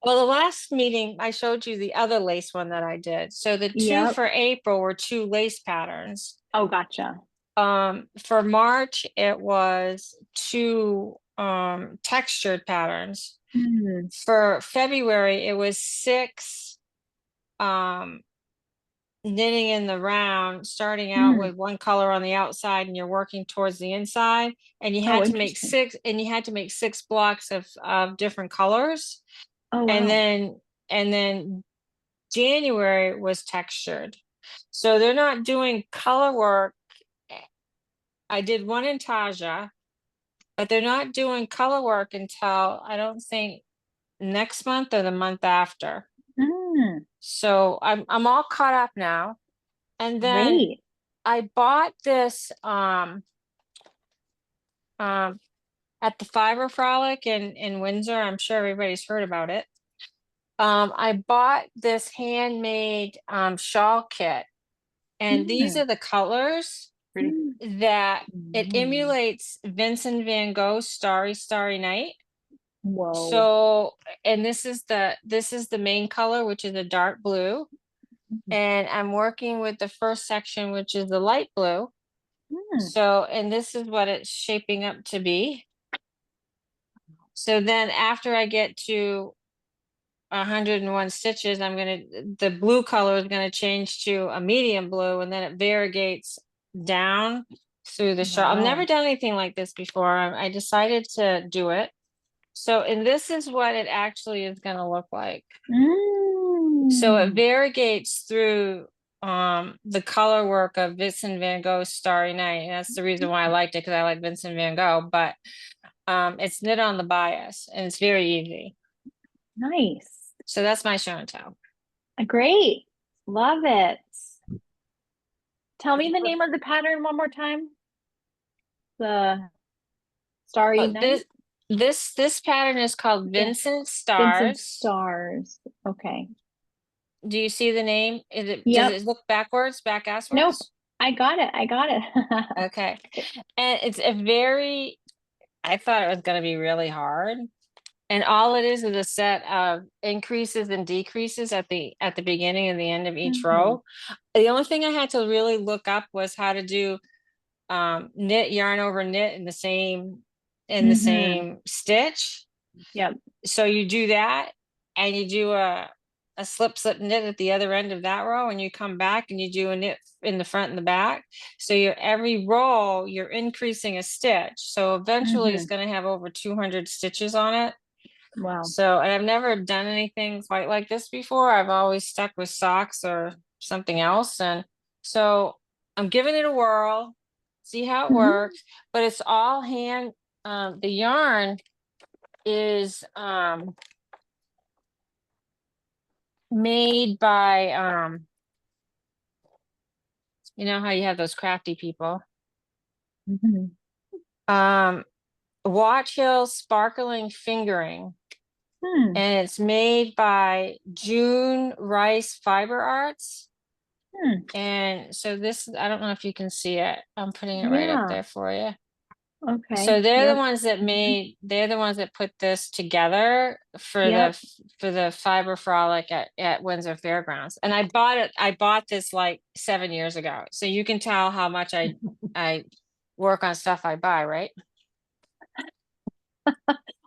Well, the last meeting I showed you the other lace one that I did. So the two Yep. for April were two lace patterns. Oh, gotcha. For March, it was two textured patterns. Hmm. For February, it was six knitting in the round, starting out with one color on the outside and you're working towards the inside. And you Oh, had to make interesting. six blocks of different colors. Oh, And wow. then January was textured. So they're not doing color work. I did one in Taja, but they're not doing color work until I don't think next month or the month after. Mm, So I'm all caught up now. And then great. I bought this at the Fiber Frolic in Windsor. I'm sure everybody's heard about it. I bought this handmade shawl kit, and these are the colors that it emulates Vincent van Gogh's Starry Starry Night. Whoa. So, and this is the main color, which is a dark blue. And I'm working with the first section, which is the light blue. So, and this is what it's shaping up to be. So then after I get to 101 stitches, the blue color is gonna change to a medium blue, and then it variegates down through the shawl. I've never Wow. done anything like this before. I decided to do it. So, and this is what it actually is gonna look like. So it variegates through the color work of Vincent van Gogh's Starry Night. And that's the reason why I liked it, because I like Vincent van Gogh, but it's knit on the bias and it's very easy. Nice. So that's my show and tell. Great. Love it. Tell me the name of the pattern one more time. The Starry Night? This pattern is called Yeah. Vincent Vincent Stars. Stars. Okay. Do you see the name? Does Yep. it look backwards, back Nope. asswards? I got it. I got it. Okay. And it's I thought it was going to be really hard. And all it is a set of increases and decreases at the beginning and the end of each row. The only thing I had to really look up was how to do knit yarn over knit in the same stitch. Yep. So you do that and you do a slip knit at the other end of that row, and you come back and you do a knit in the front and the back. So every row you're increasing a stitch. So eventually it's going to have over 200 stitches on it. Wow. So, and I've never done anything quite like this before. I've always stuck with socks or something else. And so I'm giving it a whirl, see how it works, but it's all hand. The yarn is made by you know how you have those crafty people. Watch Hill Sparkling Fingering. And it's made by June Ryce Fiber Arts. And so this, I don't know if you can see it. I'm putting it right up there for you. Okay. So they're the ones that they're the ones that put this together for the Fiber Frolic at Windsor Fairgrounds. And I bought this like 7 years ago. So you can tell how much I work on stuff I buy, right?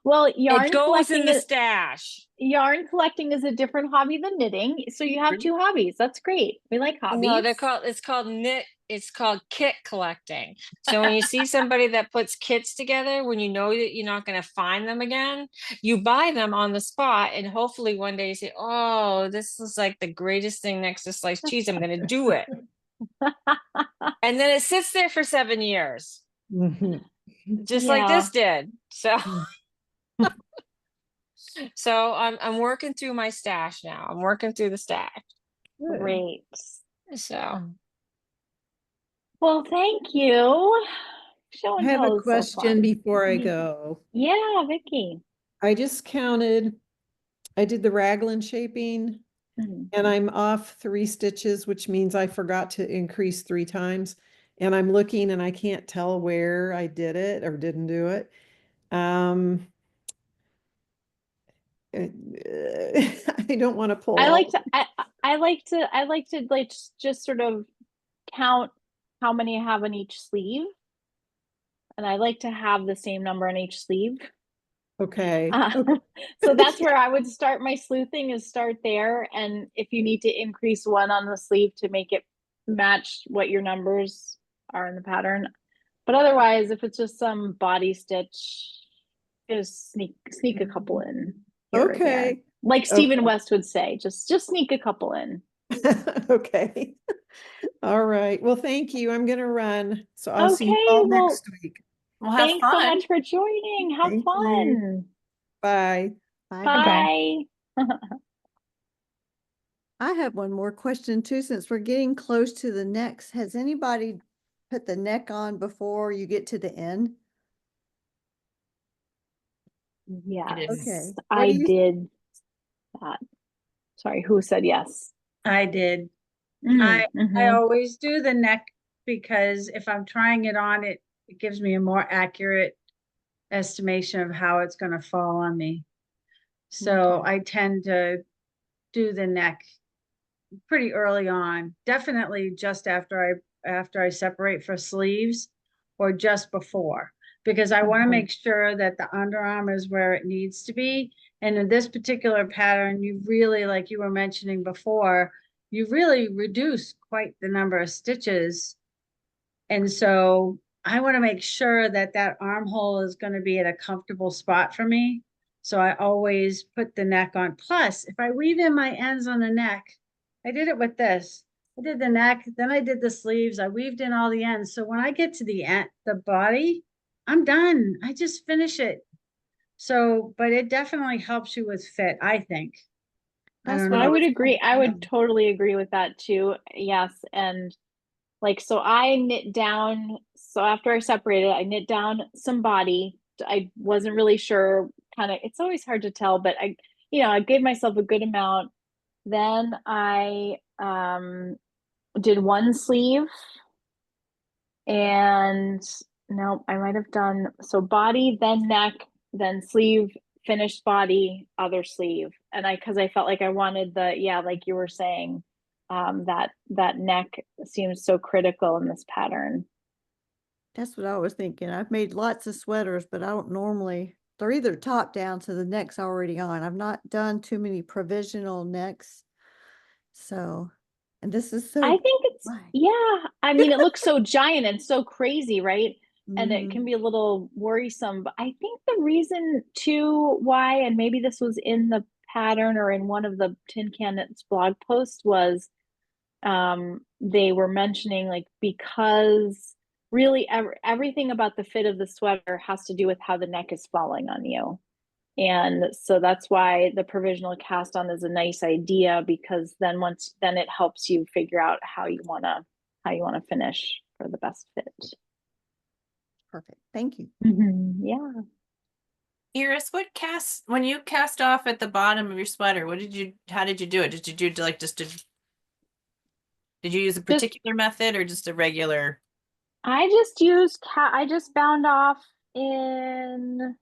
Well, it goes in the stash. Yarn collecting is a different hobby than knitting. So you have two hobbies. That's great. We like hobbies. No, it's called kit collecting. So when you see somebody that puts kits together, when you know that you're not going to find them again, you buy them on the spot, and hopefully one day you say, oh, this is like the greatest thing next to sliced cheese. I'm going to do it. And then it sits there for 7 years. Just like this did. So so I'm working through my stash now. I'm working through the stash. Great. So well, thank you. Show and I have tell a is so question fun. before I go. Yeah, Vicky. I just counted. I did the raglan shaping, Mhm. and I'm off 3 stitches, which means I forgot to increase 3 times. And I'm looking and I can't tell where I did it or didn't do it. Um, I don't want to pull I all. like to I like to like just sort of count how many I have on each sleeve. And I like to have the same number on each sleeve. Okay. Uh, Okay. so that's where I would start my sleuthing, is start there. And if you need to increase one on the sleeve to make it match what your numbers are in the pattern. But otherwise, if it's just some body stitch, just sneak a couple in here or there. Okay. Like Stephen Okay. West would say, just sneak a couple in. Okay. All right. Well, thank you. I'm going to run. So I'll see you Okay, all well, next week. We'll have thanks so fun. much for joining. Have Thank you. fun. Bye. Bye. Bye. I have one more question too, since we're getting close to the necks. Has anybody put the neck on before you get to the end? Yes, Okay. What I do you did that. Sorry, who said yes? I did. Mm, I mhm. always do the neck because if I'm trying it on, it gives me a more accurate estimation of how it's going to fall on me. So Okay. I tend to do the neck pretty early on, definitely just after I separate for sleeves or just before, because I want to Mhm. make sure that the underarm is where it needs to be. And in this particular pattern, you really, like you were mentioning before, you really reduce quite the number of stitches. And so I want to make sure that that armhole is going to be at a comfortable spot for me. So I always put the neck on. Plus, if I weave in my ends on the neck, I did it with this. I did the neck, then I did the sleeves. I weaved in all the ends. So when I get to the end, the body, I'm done. I just finish it. So, but it definitely helps you with fit, I think. I That's don't what know. I I would was agree. I would thinking. totally agree with that too. Yes, and like so I knit down, so after I separated, I knit down some body. I wasn't really sure, kind of, it's always hard to tell, but I gave myself a good amount. Then I did one sleeve, and no, I might have done so body, then neck, then sleeve, finished body, other sleeve. And because I felt like I wanted like you were saying, that neck seems so critical in this pattern. That's what I was thinking. I've made lots of sweaters, but I don't normally, they're either top down, so the neck's already on. I've not done too many provisional necks. So, and this is I so think it's, right. yeah. I mean, it looks so giant and so crazy, right? And it can Mhm. be a little worrisome. But I think the reason too why, and maybe this was in the pattern or in one of the Tin Cannon's blog posts, was they were mentioning like because really everything about the fit of the sweater has to do with how the neck is falling on you. And so that's why the provisional cast on is a nice idea, because then it helps you figure out how you want to finish for the best fit. Perfect. Thank you. Yeah. Iris, when you cast off at the bottom of your sweater, how did you do it? Did you do like did you use a Just particular method or just a regular? I just bound off in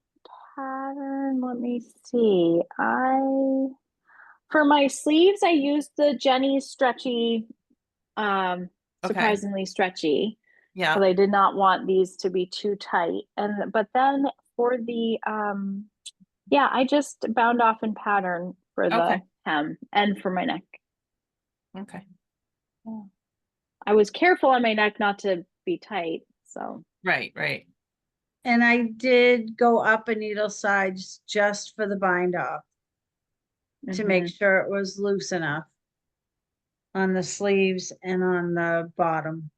pattern. Let me see. For my sleeves, I used the Jenny's stretchy, Okay. surprisingly stretchy, Yeah. because I did not want these to be too tight. But then for the yeah, I just bound off in pattern for Okay. the hem and for my neck. Okay. Yeah. I was careful on my neck not to be tight, so. Right, right. And I did go up a needle size just for the bind off to make sure it was loose enough on the sleeves and on the bottom.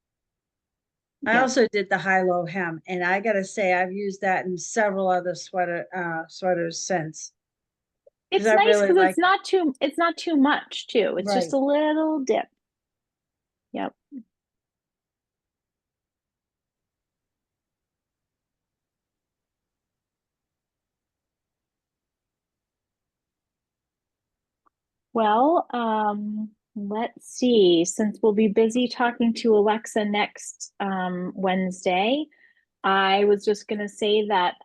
I Yeah. also did the high-low hem, and I gotta say, I've used that in several other sweaters since. Because It's I nice really because like, it's not too much too. It's just right. a little dip. Yep. Well, let's see. Since we'll be busy talking to Alexa next Wednesday, I was just going to say that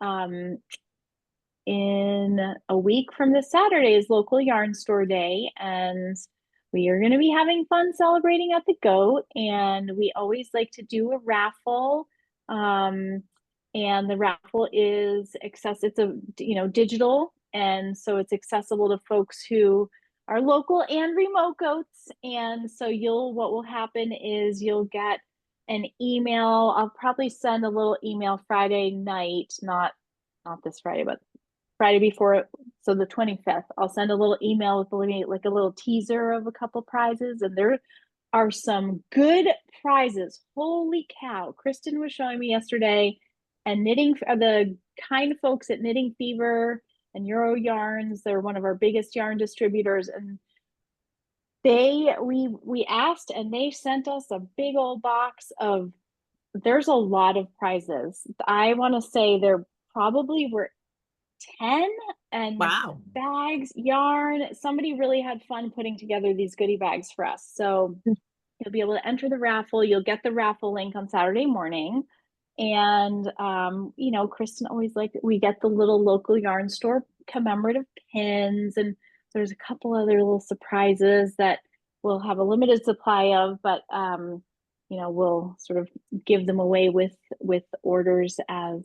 in a week from this Saturday is local yarn store day, and we are going to be having fun celebrating at the goat. And we always like to do a raffle. And the raffle is it's a digital, and so it's accessible to folks who are local and remote goats. And so what will happen is you'll get an email. I'll probably send a little email Friday night, not this Friday, but Friday before, so the 25th. I'll send a little email with like a little teaser of a couple prizes, and there are some good prizes. Holy cow. Kristen was showing me yesterday, and the kind folks at Knitting Fever and Euro Yarns, they're one of our biggest yarn distributors, and we asked and they sent us a big old box of, there's a lot of prizes. I want to say there probably were 10 and Wow. bags, yarn. Somebody really had fun putting together these goodie bags for us. So you'll be able to enter the raffle. You'll get the raffle link on Saturday morning. And, Kristen always we get the little local yarn store commemorative pins, and there's a couple other little surprises that we'll have a limited supply of, but, we'll sort of give them away with orders as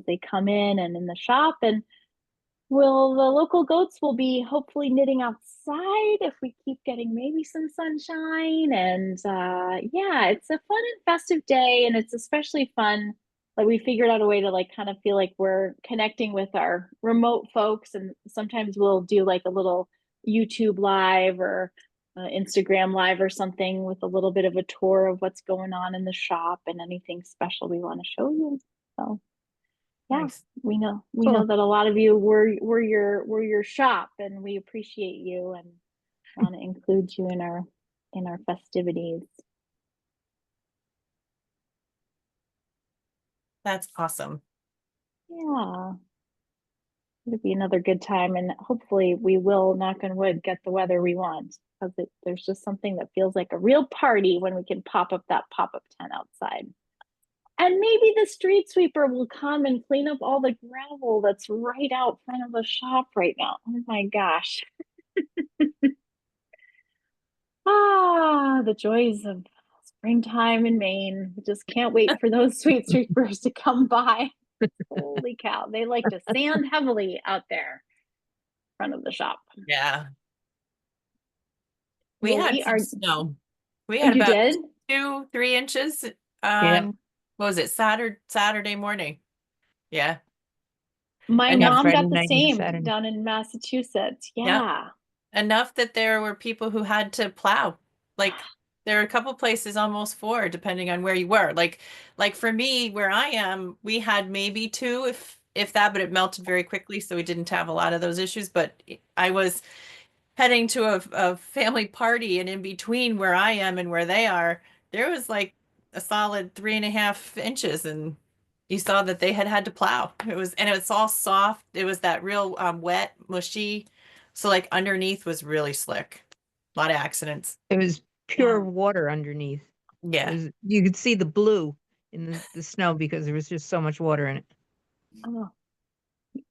they come in the shop. And the local goats will be hopefully knitting outside if we keep getting maybe some sunshine. And yeah, it's a fun and festive day, and it's especially fun. Like, we figured out a way to kind of feel like we're connecting with our remote folks, and sometimes we'll do like a little YouTube live or Instagram live or something with a little bit of a tour of what's going on in the shop and anything special we want to show you. So yeah, Nice. we know Cool. that a lot of you were your shop, and we appreciate you and want to include you in our festivities. That's awesome. Yeah, it'll be another good time, and hopefully we will, knock on wood, get the weather we want, because there's just something that feels like a real party when we can pop up that pop-up tent outside. And maybe the street sweeper will come and clean up all the gravel that's right out front of the shop right now. Oh my gosh. The joys of springtime in Maine. We just can't wait for those street sweepers to come by. Holy cow. They like to sand heavily out there in front of the shop. Yeah. We Well, had we some are. snow. We Oh, had you about did? 2-3 inches on, what was it, Saturday morning? Yeah. My Enough, mom Friday got the night into same Saturday. down in Massachusetts. yeah, Yeah. enough that there were people who had to plow. Like, there are a couple places almost 4, depending on where you were. Like for me, where I am, we had maybe 2, if that, but it melted very quickly, so we didn't have a lot of those issues. But I was heading to a family party, and in between where I am and where they are, there was like a solid 3.5 inches, and you saw that they had to plow. And it was all soft. It was that real wet, mushy. So like underneath was really slick. A lot of accidents. It was pure Wow. water underneath. Yeah. You could see the blue in the snow because there was just so much water in it. Oh.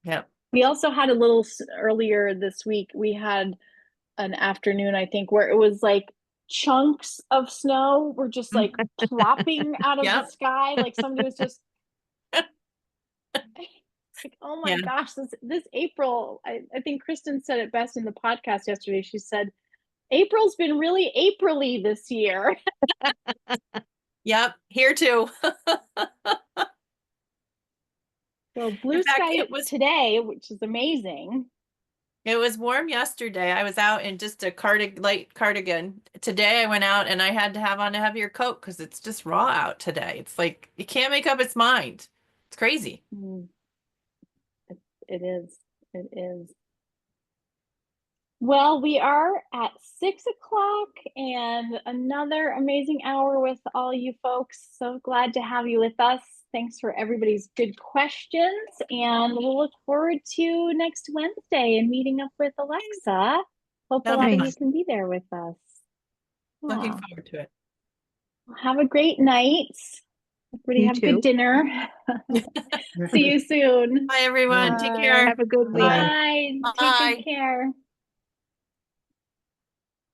Yep. We also had a little earlier this week, we had an afternoon, I think, where it was like chunks of snow were just like plopping out of the Yep. sky. Like somebody was just like, oh my Yeah. gosh, this April, I think Kristen said it best in the podcast yesterday. She said, April's been really April-y this year. Yep. Here too. So blue In fact, sky today, which is amazing. it was warm yesterday. I was out in just a light cardigan. Today I went out and I had to have on a heavier coat because it's just raw out today. It's like it can't make up its mind. It's crazy. It is. It is. Well, we are at 6 o'clock and another amazing hour with all you folks. So glad to have you with us. Thanks for everybody's good questions. And we'll look forward to next Wednesday and meeting up with Alexa. Hope a That'll be lot of fun. you can be there with us. Looking Yeah. forward to it. Have a great night. Everybody You have a too. good dinner. See you soon. Bye, everyone. Take care. Have a good week. Bye. Take Bye. good care.